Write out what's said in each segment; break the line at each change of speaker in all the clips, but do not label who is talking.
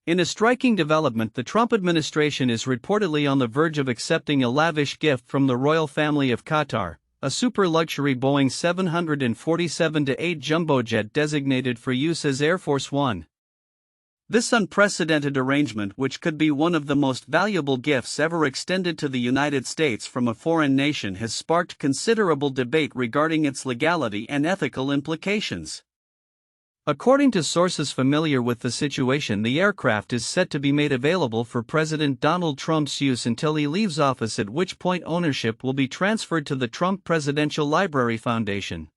In a striking development, the Trump administration is reportedly on the verge of accepting a lavish gift from the royal family of Qatar, a super-luxury Boeing 747-8 jumbo jet designated for use as Air Force One. This unprecedented arrangement, which could be one of the most valuable gifts ever extended to the United States from a foreign nation, has sparked considerable debate regarding its legality and ethical implications. According to sources familiar with the situation, the aircraft is set to be made available for President Donald Trump's use until he leaves office, at which point ownership will be transferred to the Trump Presidential Library Foundation.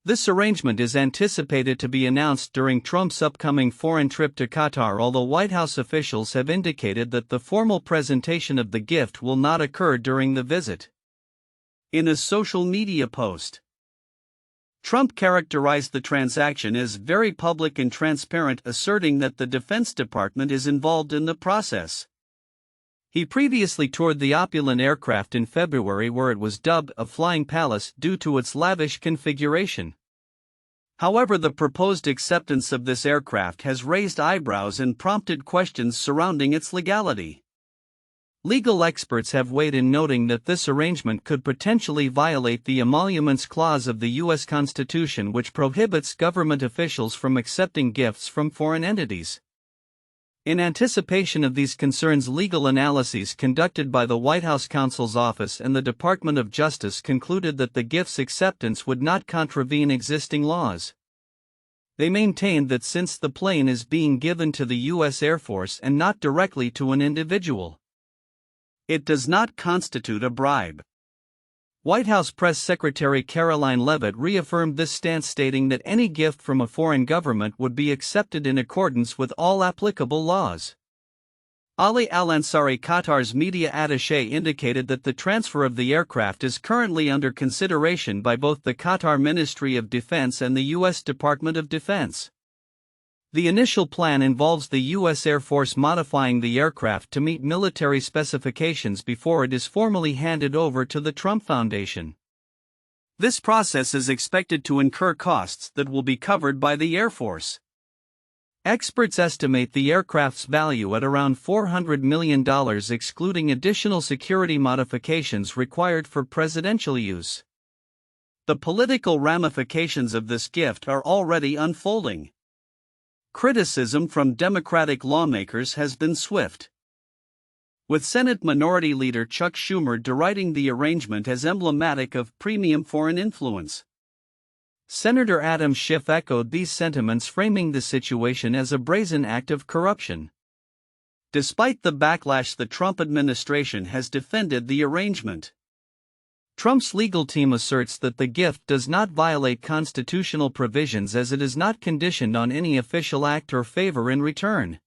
This arrangement is anticipated to be announced during Trump's upcoming foreign trip to Qatar, although White House officials have indicated that the formal presentation of the gift will not occur during the visit. In a social media post, Trump characterized the transaction as very public and transparent, asserting that the Defense Department is involved in the process. He previously toured the opulent aircraft in February, where it was dubbed a flying palace due to its lavish configuration. However, the proposed acceptance of this aircraft has raised eyebrows and prompted questions surrounding its legality. Legal experts have weighed in, noting that this arrangement could potentially violate the Emoluments Clause of the U.S. Constitution, which prohibits government officials from accepting gifts from foreign entities. In anticipation of these concerns, legal analyses conducted by the White House counsel's office and the Department of Justice concluded that the gift's acceptance would not contravene existing laws. They maintained that since the plane is being given to the U.S. Air Force and not directly to an individual, it does not constitute a bribe. White House Press Secretary Caroline Leavitt reaffirmed this stance, stating that any gift from a foreign government would be accepted in accordance with all applicable laws. Ali Al-Ansari, Qatar's media attaché, indicated that the transfer of the aircraft is currently under consideration by both the Qatar Ministry of Defense and the U.S. Department of Defense. The initial plan involves the U.S. Air Force modifying the aircraft to meet military specifications before it is formally handed over to the Trump Foundation. This process is expected to incur costs that will be covered by the Air Force. Experts estimate the aircraft's value at around $400 million, excluding additional security modifications required for presidential use. The political ramifications of this gift are already unfolding. Criticism from Democratic lawmakers has been swift, with Senate Minority Leader Chuck Schumer deriding the arrangement as emblematic of premium foreign influence. Senator Adam Schiff echoed these sentiments, framing the situation as a brazen act of corruption. Despite the backlash, the Trump administration has defended the arrangement. Trump's legal team asserts that the gift does not violate constitutional provisions, as it is not conditioned on any official act or favor in return.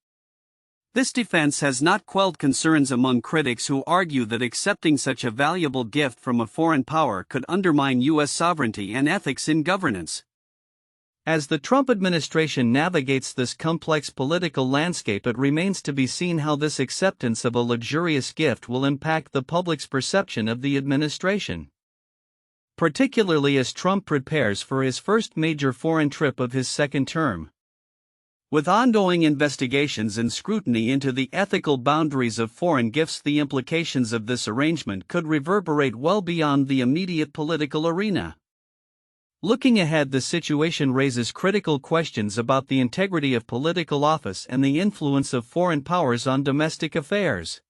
This defense has not quelled concerns among critics who argue that accepting such a valuable gift from a foreign power could undermine U.S. sovereignty and ethics in governance. As the Trump administration navigates this complex political landscape, it remains to be seen how this acceptance of a luxurious gift will impact the public's perception of the administration, particularly as Trump prepares for his first major foreign trip of his second term. With ongoing investigations and scrutiny into the ethical boundaries of foreign gifts, the implications of this arrangement could reverberate well beyond the immediate political arena. Looking ahead, the situation raises critical questions about the integrity of political office and the influence of foreign powers on domestic affairs.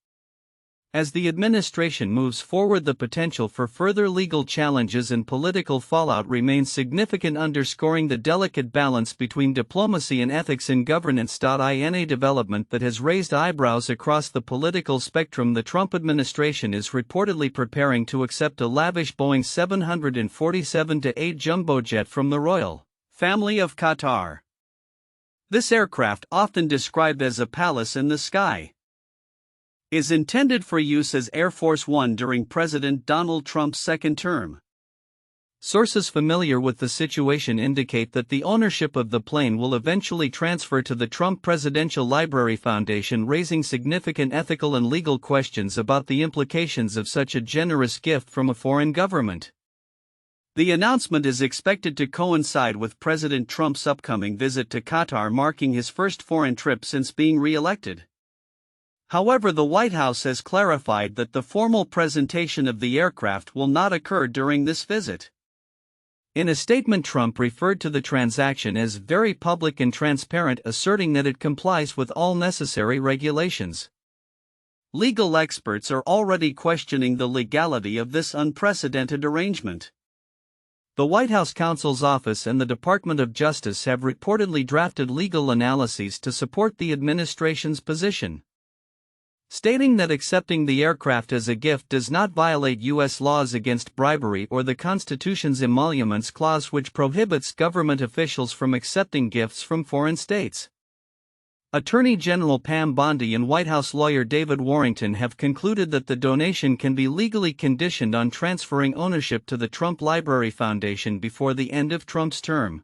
As the administration moves forward, the potential for further legal challenges and political fallout remains significant, underscoring the delicate balance between diplomacy and ethics in governance. In a development that has raised eyebrows across the political spectrum, the Trump administration is reportedly preparing to accept a lavish Boeing 747-8 jumbo jet from the royal family of Qatar. This aircraft, often described as a palace in the sky, is intended for use as Air Force One during President Donald Trump's second term. Sources familiar with the situation indicate that the ownership of the plane will eventually transfer to the Trump Presidential Library Foundation, raising significant ethical and legal questions about the implications of such a generous gift from a foreign government. The announcement is expected to coincide with President Trump's upcoming visit to Qatar, marking his first foreign trip since being re-elected. However, the White House has clarified that the formal presentation of the aircraft will not occur during this visit. In a statement, Trump referred to the transaction as very public and transparent, asserting that it complies with all necessary regulations. Legal experts are already questioning the legality of this unprecedented arrangement. The White House counsel's office and the Department of Justice have reportedly drafted legal analyses to support the administration's position, stating that accepting the aircraft as a gift does not violate U.S. laws against bribery or the Constitution's Emoluments Clause, which prohibits government officials from accepting gifts from foreign states. Attorney General Pam Bondi and White House lawyer David Warrington have concluded that the donation can be legally conditioned on transferring ownership to the Trump Library Foundation before the end of Trump's term.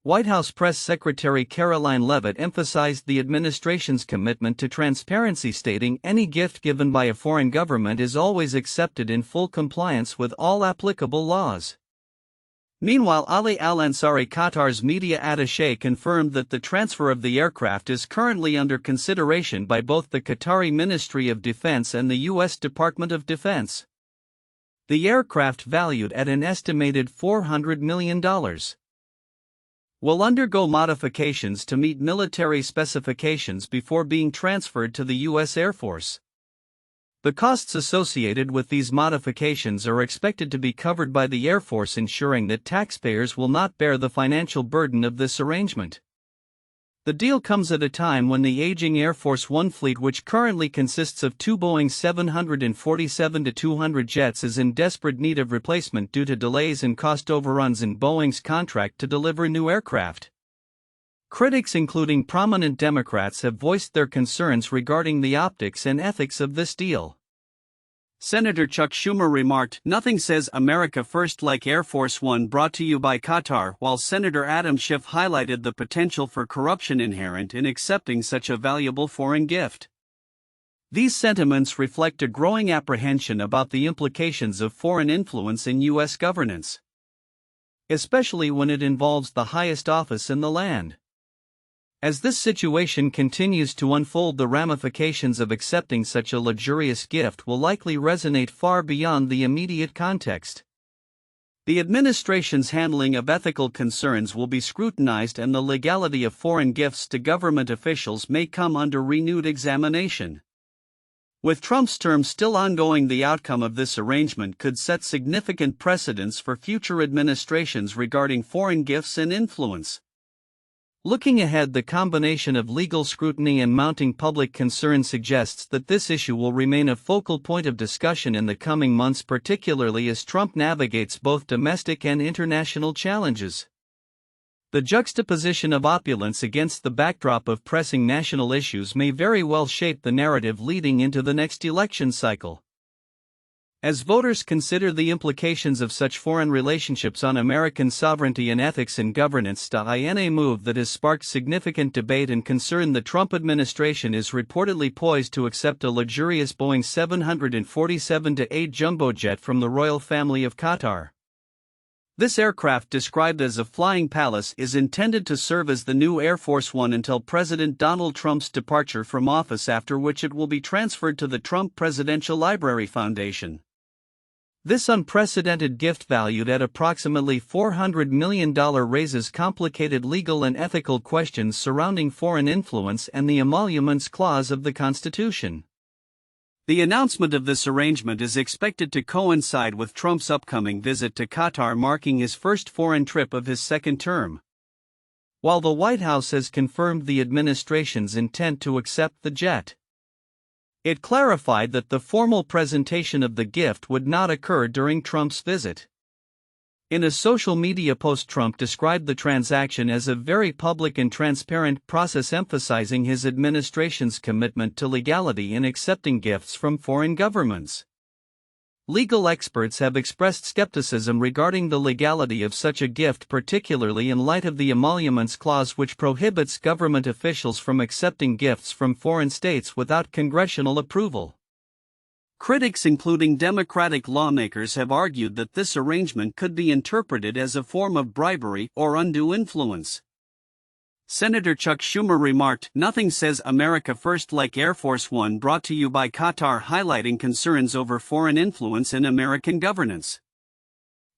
White House Press Secretary Caroline Leavitt emphasized the administration's commitment to transparency, stating any gift given by a foreign government is always accepted in full compliance with all applicable laws. Meanwhile, Ali Al-Ansari, Qatar's media attaché, confirmed that the transfer of the aircraft is currently under consideration by both the Qatari Ministry of Defense and the U.S. Department of Defense. The aircraft, valued at an estimated $400 million, will undergo modifications to meet military specifications before being transferred to the U.S. Air Force. The costs associated with these modifications are expected to be covered by the Air Force, ensuring that taxpayers will not bear the financial burden of this arrangement. The deal comes at a time when the aging Air Force One fleet, which currently consists of 2 Boeing 747-200 jets, is in desperate need of replacement due to delays and cost overruns in Boeing's contract to deliver new aircraft. Critics, including prominent Democrats, have voiced their concerns regarding the optics and ethics of this deal. Senator Chuck Schumer remarked, "Nothing says America first like Air Force One," brought to you by Qatar, while Senator Adam Schiff highlighted the potential for corruption inherent in accepting such a valuable foreign gift. These sentiments reflect a growing apprehension about the implications of foreign influence in U.S. governance, especially when it involves the highest office in the land. As this situation continues to unfold, the ramifications of accepting such a luxurious gift will likely resonate far beyond the immediate context. The administration's handling of ethical concerns will be scrutinized, and the legality of foreign gifts to government officials may come under renewed examination. With Trump's term still ongoing, the outcome of this arrangement could set significant precedents for future administrations regarding foreign gifts and influence. Looking ahead, the combination of legal scrutiny and mounting public concern suggests that this issue will remain a focal point of discussion in the coming months, particularly as Trump navigates both domestic and international challenges. The juxtaposition of opulence against the backdrop of pressing national issues may very well shape the narrative leading into the next election cycle. As voters consider the implications of such foreign relationships on American sovereignty and ethics in governance, in a move that has sparked significant debate and concern, the Trump administration is reportedly poised to accept a luxurious Boeing 747-8 jumbo jet from the royal family of Qatar. This aircraft, described as a flying palace, is intended to serve as the new Air Force One until President Donald Trump's departure from office, after which it will be transferred to the Trump Presidential Library Foundation. This unprecedented gift, valued at approximately $400 million, raises complicated legal and ethical questions surrounding foreign influence and the Emoluments Clause of the Constitution. The announcement of this arrangement is expected to coincide with Trump's upcoming visit to Qatar, marking his first foreign trip of his second term. While the White House has confirmed the administration's intent to accept the jet, it clarified that the formal presentation of the gift would not occur during Trump's visit. In a social media post, Trump described the transaction as a very public and transparent process, emphasizing his administration's commitment to legality in accepting gifts from foreign governments. Legal experts have expressed skepticism regarding the legality of such a gift, particularly in light of the Emoluments Clause, which prohibits government officials from accepting gifts from foreign states without congressional approval. Critics including Democratic lawmakers have argued that this arrangement could be interpreted as a form of bribery or undue influence. Senator Chuck Schumer remarked, "Nothing says America first like Air Force One," brought to you by Qatar, highlighting concerns over foreign influence in American governance.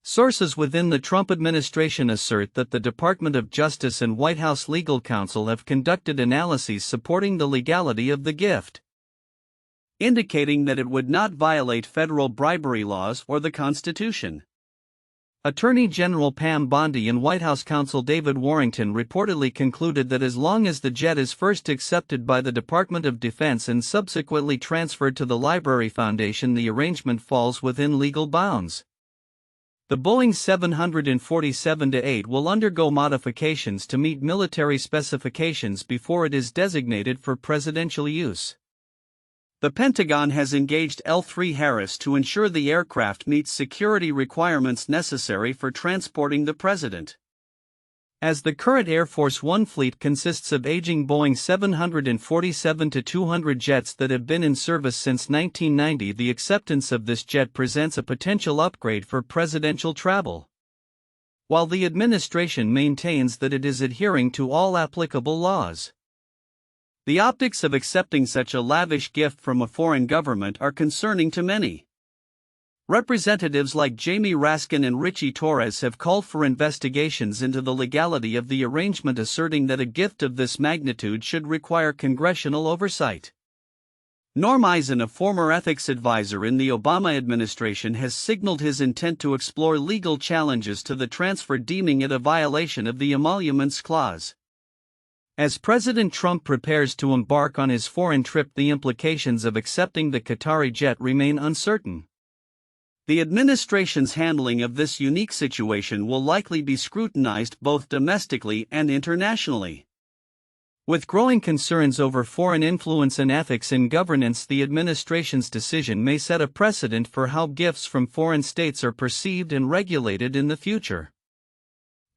Sources within the Trump administration assert that the Department of Justice and White House legal counsel have conducted analyses supporting the legality of the gift, indicating that it would not violate federal bribery laws or the Constitution. Attorney General Pam Bondi and White House counsel David Warrington reportedly concluded that as long as the jet is first accepted by the Department of Defense and subsequently transferred to the Library Foundation, the arrangement falls within legal bounds. The Boeing 747-8 will undergo modifications to meet military specifications before it is designated for presidential use. The Pentagon has engaged L3 Harris to ensure the aircraft meets security requirements necessary for transporting the president. As the current Air Force One fleet consists of aging Boeing 747-200 jets that have been in service since 1990, the acceptance of this jet presents a potential upgrade for presidential travel, while the administration maintains that it is adhering to all applicable laws. The optics of accepting such a lavish gift from a foreign government are concerning to many. Representatives like Jamie Raskin and Richie Torres have called for investigations into the legality of the arrangement, asserting that a gift of this magnitude should require congressional oversight. Norm Eisen, a former ethics advisor in the Obama administration, has signaled his intent to explore legal challenges to the transfer, deeming it a violation of the Emoluments Clause. As President Trump prepares to embark on his foreign trip, the implications of accepting the Qatari jet remain uncertain. The administration's handling of this unique situation will likely be scrutinized both domestically and internationally. With growing concerns over foreign influence and ethics in governance, the administration's decision may set a precedent for how gifts from foreign states are perceived and regulated in the future.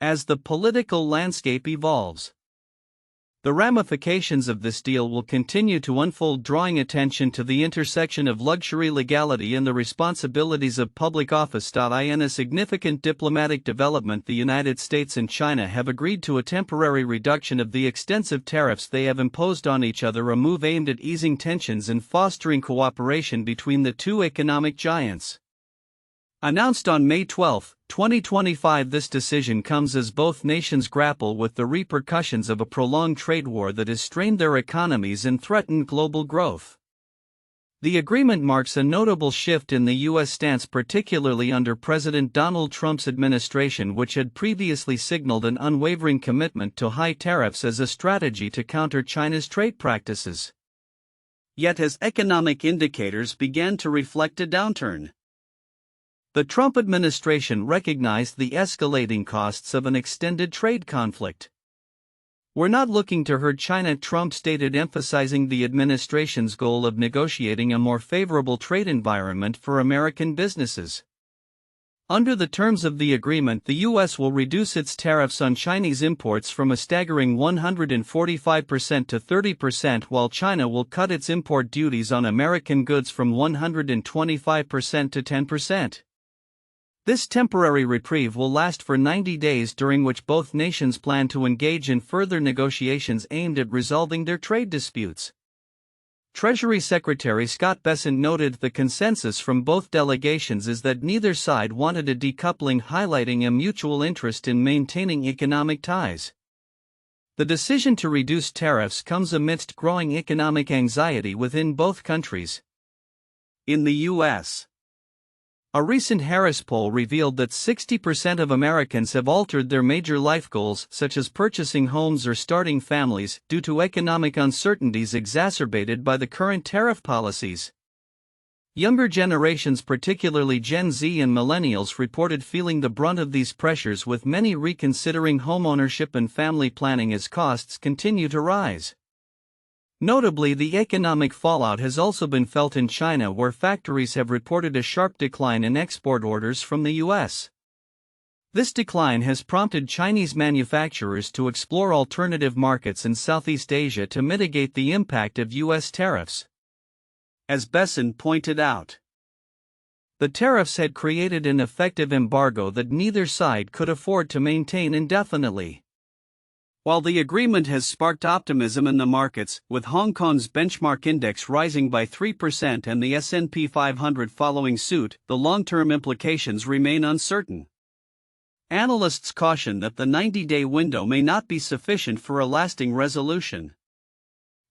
As the political landscape evolves, the ramifications of this deal will continue to unfold, drawing attention to the intersection of luxury legality and the responsibilities of public office. In a significant diplomatic development, the United States and China have agreed to a temporary reduction of the extensive tariffs they have imposed on each other, a move aimed at easing tensions and fostering cooperation between the two economic giants. Announced on May 12, 2025, this decision comes as both nations grapple with the repercussions of a prolonged trade war that has strained their economies and threatened global growth. The agreement marks a notable shift in the U.S. stance, particularly under President Donald Trump's administration, which had previously signaled an unwavering commitment to high tariffs as a strategy to counter China's trade practices. Yet as economic indicators began to reflect a downturn, the Trump administration recognized the escalating costs of an extended trade conflict. "We're not looking to hurt China," Trump stated, emphasizing the administration's goal of negotiating a more favorable trade environment for American businesses. Under the terms of the agreement, the U.S. will reduce its tariffs on Chinese imports from a staggering 145% to 30%, while China will cut its import duties on American goods from 125% to 10%. This temporary reprieve will last for 90 days, during which both nations plan to engage in further negotiations aimed at resolving their trade disputes. Treasury Secretary Scott Bessent noted the consensus from both delegations is that neither side wanted a decoupling, highlighting a mutual interest in maintaining economic ties. The decision to reduce tariffs comes amidst growing economic anxiety within both countries. In the U.S., a recent Harris poll revealed that 60% of Americans have altered their major life goals, such as purchasing homes or starting families, due to economic uncertainties exacerbated by the current tariff policies. Younger generations, particularly Gen Z and millennials, reported feeling the brunt of these pressures, with many reconsidering homeownership and family planning as costs continue to rise. Notably, the economic fallout has also been felt in China, where factories have reported a sharp decline in export orders from the U.S. This decline has prompted Chinese manufacturers to explore alternative markets in Southeast Asia to mitigate the impact of U.S. tariffs. as Besson pointed out. The tariffs had created an effective embargo that neither side could afford to maintain indefinitely. While the agreement has sparked optimism in the markets, with Hong Kong's benchmark index rising by 3% and the S&P 500 following suit, the long-term implications remain uncertain. Analysts caution that the 90-day window may not be sufficient for a lasting resolution.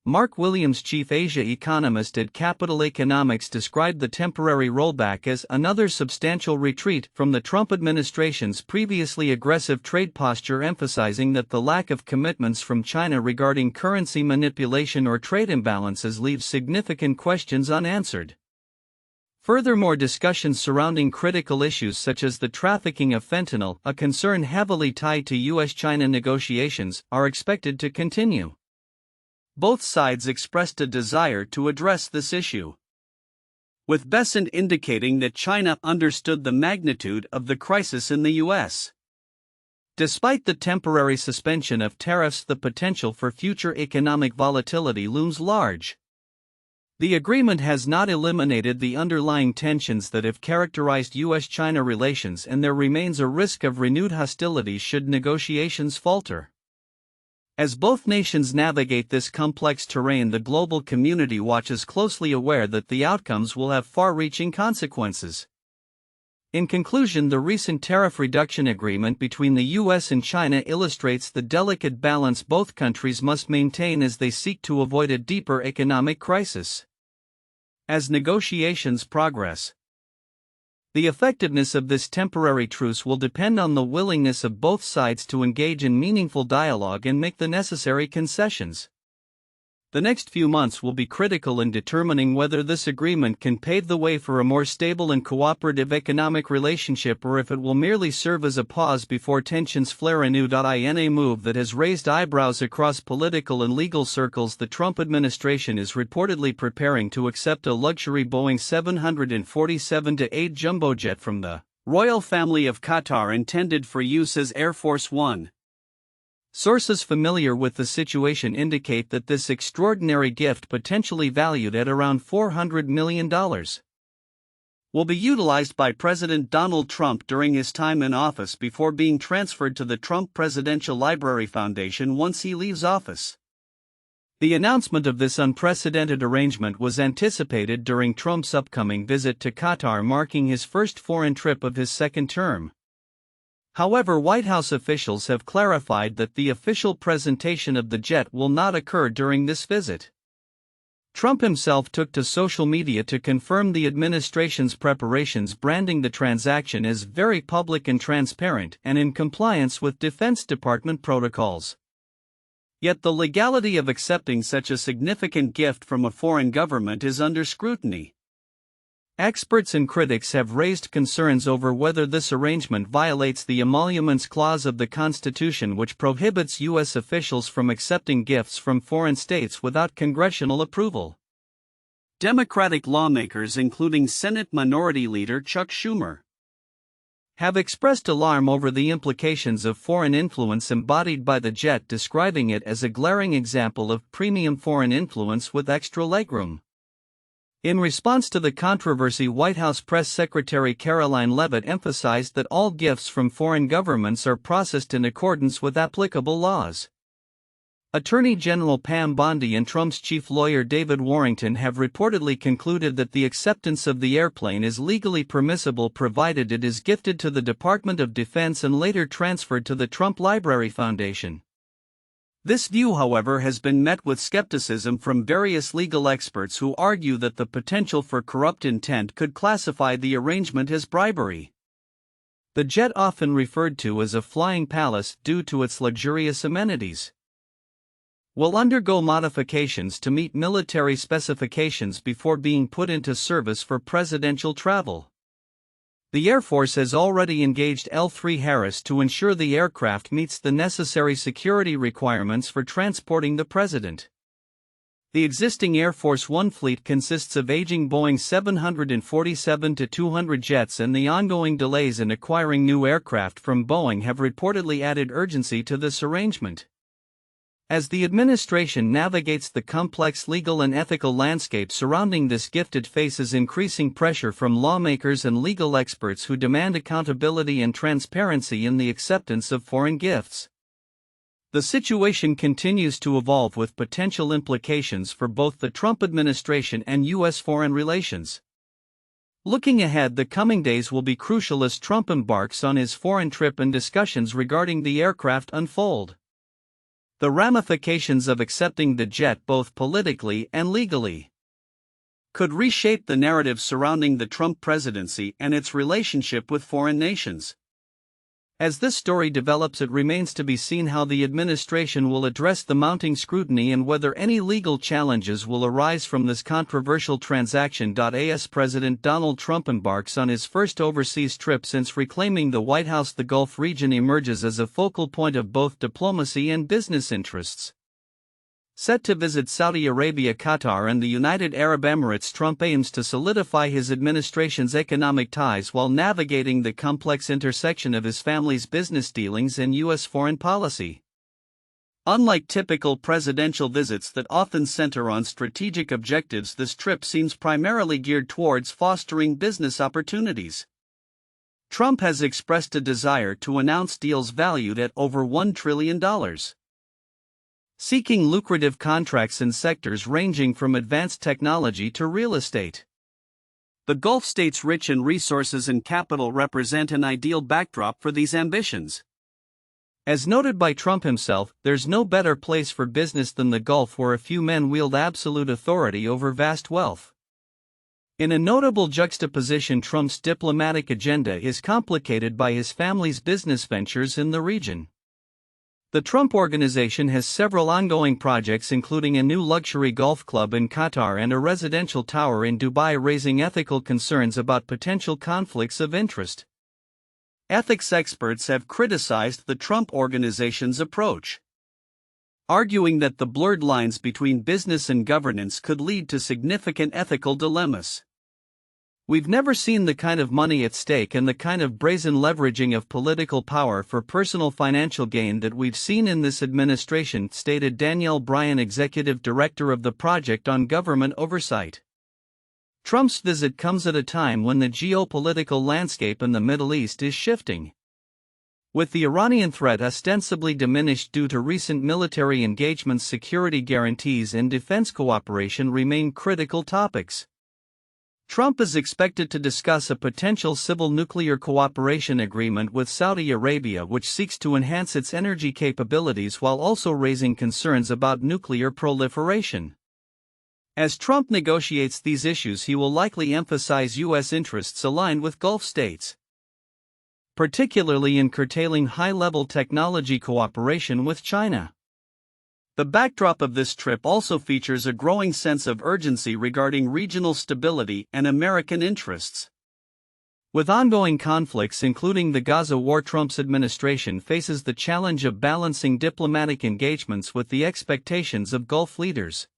Mark Williams, chief Asia economist at Capital Economics, described the temporary rollback as another substantial retreat from the Trump administration's previously aggressive trade posture, emphasizing that the lack of commitments from China regarding currency manipulation or trade imbalances leaves significant questions unanswered. Furthermore, discussions surrounding critical issues such as the trafficking of fentanyl, a concern heavily tied to U.S.-China negotiations, are expected to continue. Both sides expressed a desire to address this issue, with Besson indicating that China understood the magnitude of the crisis in the U.S. Despite the temporary suspension of tariffs, the potential for future economic volatility looms large. The agreement has not eliminated the underlying tensions that have characterized U.S.-China relations, and there remains a risk of renewed hostilities should negotiations falter. As both nations navigate this complex terrain, the global community watches closely, aware that the outcomes will have far-reaching consequences. In conclusion, the recent tariff reduction agreement between the U.S. and China illustrates the delicate balance both countries must maintain as they seek to avoid a deeper economic crisis. As negotiations progress, the effectiveness of this temporary truce will depend on the willingness of both sides to engage in meaningful dialogue and make the necessary concessions. The next few months will be critical in determining whether this agreement can pave the way for a more stable and cooperative economic relationship, or if it will merely serve as a pause before tensions flare anew. In a move that has raised eyebrows across political and legal circles, the Trump administration is reportedly preparing to accept a luxury Boeing 747-8 jumbo jet from the royal family of Qatar, intended for use as Air Force One. Sources familiar with the situation indicate that this extraordinary gift, potentially valued at around $400 million, will be utilized by President Donald Trump during his time in office before being transferred to the Trump Presidential Library Foundation once he leaves office. The announcement of this unprecedented arrangement was anticipated during Trump's upcoming visit to Qatar, marking his first foreign trip of his second term. However, White House officials have clarified that the official presentation of the jet will not occur during this visit. Trump himself took to social media to confirm the administration's preparations, branding the transaction as very public and transparent and in compliance with Defense Department protocols. Yet the legality of accepting such a significant gift from a foreign government is under scrutiny. Experts and critics have raised concerns over whether this arrangement violates the Emoluments Clause of the Constitution, which prohibits U.S. officials from accepting gifts from foreign states without congressional approval. Democratic lawmakers, including Senate Minority Leader Chuck Schumer, have expressed alarm over the implications of foreign influence embodied by the jet, describing it as a glaring example of premium foreign influence with extra legroom. In response to the controversy, White House Press Secretary Caroline Leavitt emphasized that all gifts from foreign governments are processed in accordance with applicable laws. Attorney General Pam Bondi and Trump's chief lawyer David Warrington have reportedly concluded that the acceptance of the airplane is legally permissible provided it is gifted to the Department of Defense and later transferred to the Trump Library Foundation. This view, however, has been met with skepticism from various legal experts who argue that the potential for corrupt intent could classify the arrangement as bribery. The jet, often referred to as a flying palace due to its luxurious amenities, will undergo modifications to meet military specifications before being put into service for presidential travel. The Air Force has already engaged L3 Harris to ensure the aircraft meets the necessary security requirements for transporting the president. The existing Air Force One fleet consists of aging Boeing 747-200 jets, and the ongoing delays in acquiring new aircraft from Boeing have reportedly added urgency to this arrangement. As the administration navigates the complex legal and ethical landscape surrounding this gift, it faces increasing pressure from lawmakers and legal experts who demand accountability and transparency in the acceptance of foreign gifts. The situation continues to evolve with potential implications for both the Trump administration and U.S. foreign relations. Looking ahead, the coming days will be crucial as Trump embarks on his foreign trip and discussions regarding the aircraft unfold. The ramifications of accepting the jet, both politically and legally, could reshape the narrative surrounding the Trump presidency and its relationship with foreign nations. As this story develops, it remains to be seen how the administration will address the mounting scrutiny and whether any legal challenges will arise from this controversial transaction. As President Donald Trump embarks on his first overseas trip since reclaiming the White House, the Gulf region emerges as a focal point of both diplomacy and business interests. Set to visit Saudi Arabia, Qatar, and the United Arab Emirates, Trump aims to solidify his administration's economic ties while navigating the complex intersection of his family's business dealings and U.S. foreign policy. Unlike typical presidential visits that often center on strategic objectives, this trip seems primarily geared towards fostering business opportunities. Trump has expressed a desire to announce deals valued at over $1 trillion. Seeking lucrative contracts in sectors ranging from advanced technology to real estate. The Gulf states, rich in resources and capital, represent an ideal backdrop for these ambitions. As noted by Trump himself, there's no better place for business than the Gulf, where a few men wield absolute authority over vast wealth. In a notable juxtaposition, Trump's diplomatic agenda is complicated by his family's business ventures in the region. The Trump Organization has several ongoing projects, including a new luxury golf club in Qatar and a residential tower in Dubai, raising ethical concerns about potential conflicts of interest. Ethics experts have criticized the Trump Organization's approach, arguing that the blurred lines between business and governance could lead to significant ethical dilemmas. We've never seen the kind of money at stake and the kind of brazen leveraging of political power for personal financial gain that we've seen in this administration, stated Danielle Bryan, executive director of the Project on Government Oversight. Trump's visit comes at a time when the geopolitical landscape in the Middle East is shifting. With the Iranian threat ostensibly diminished due to recent military engagements, security guarantees and defense cooperation remain critical topics. Trump is expected to discuss a potential civil nuclear cooperation agreement with Saudi Arabia, which seeks to enhance its energy capabilities while also raising concerns about nuclear proliferation. As Trump negotiates these issues, he will likely emphasize U.S. interests aligned with Gulf states, particularly in curtailing high-level technology cooperation with China. The backdrop of this trip also features a growing sense of urgency regarding regional stability and American interests. With ongoing conflicts, including the Gaza war, Trump's administration faces the challenge of balancing diplomatic engagements with the expectations of Gulf leaders.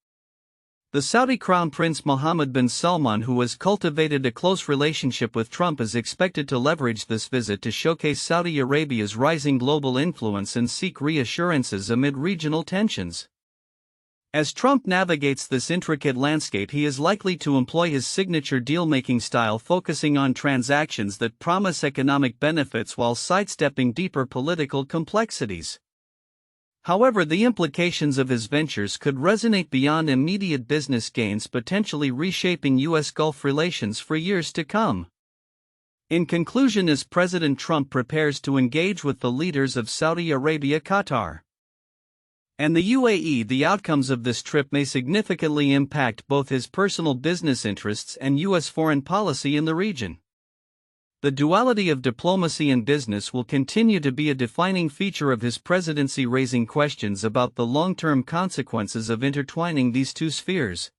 The Saudi Crown Prince Mohammed bin Salman, who has cultivated a close relationship with Trump, is expected to leverage this visit to showcase Saudi Arabia's rising global influence and seek reassurances amid regional tensions. As Trump navigates this intricate landscape, he is likely to employ his signature deal-making style, focusing on transactions that promise economic benefits while sidestepping deeper political complexities. However, the implications of his ventures could resonate beyond immediate business gains, potentially reshaping U.S. Gulf relations for years to come. In conclusion, as President Trump prepares to engage with the leaders of Saudi Arabia, Qatar, and the UAE, the outcomes of this trip may significantly impact both his personal business interests and U.S. foreign policy in the region. The duality of diplomacy and business will continue to be a defining feature of his presidency, raising questions about the long-term consequences of intertwining these two spheres.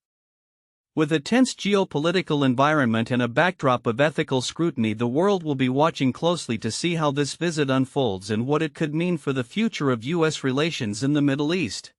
With a tense geopolitical environment and a backdrop of ethical scrutiny, the world will be watching closely to see how this visit unfolds and what it could mean for the future of U.S. relations in the Middle East.